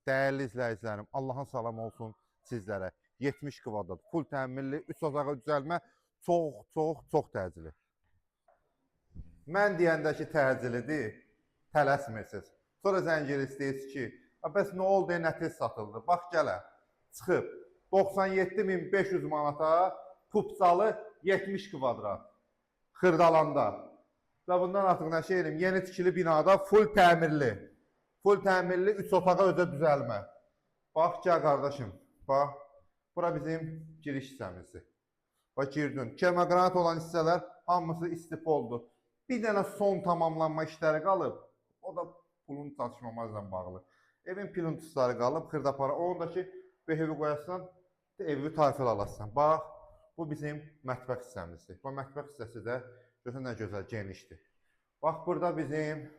Değerli izləyicilərim, Allahın salamı olsun sizlərə. 70 kvadrat, full təmirli, 3 otağa düzəlmə, çox təcili. Mən deyəndə ki, təcilidir, tələsmirsiniz. Sonra zəngir istəyirsiniz ki, bəs nə oldu, nə tez satıldı? Bax gələ, çıxıb 97.500 manata Kupsalı 70 kvadrat, Xırdalanda. Və bundan artıq nə şey edim, yeni tikili binada full təmirli. Full təmirli 3 otağa özə düzəlmə. Bax, gəl qardaşım, bax, bura bizim giriş hissəmizdir. Bax, girdin. Kermogranat olan hissələr hamısı istif oldu. Bir dənə son tamamlanma işləri qalıb, o da pulun çatışmamazla bağlı. Evin pilintusları qalıb, xırdapara, onu da ki, bir evi qoyasan, evi tayfel alasan. Bax, bu bizim mətbəx hissəmizdir. Bu mətbəx hissəsi də görürsən nə gözəl, genişdir. Bax, burada bizim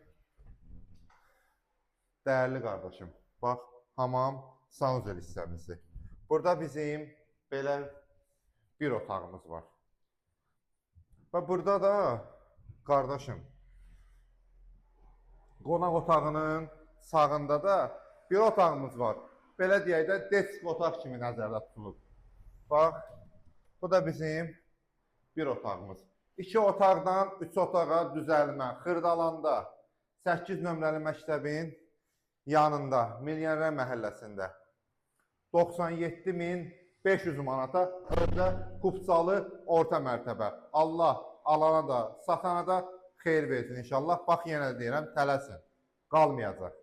değerli qardaşım, bax, hamam, sanuzel hissəmizdir. Burada bizim belə bir otağımız var. Və burada da, qardaşım, qonaq otağının sağında da bir otağımız var. Belə deyək də, desk otaq kimi nəzərdə tutulub. Bax, bu da bizim bir otağımız. 2 otaqdan 3 otağa düzəlmə, Xırdalanda 8 nömrəli məktəbin yanında, Milyoner məhəlləsində 97.500 manata özə Kupsalı orta mərtəbə. Allah alana da, satana da xeyir versin inşallah. Bax, yenə deyirəm, tələsin, qalmayacaq.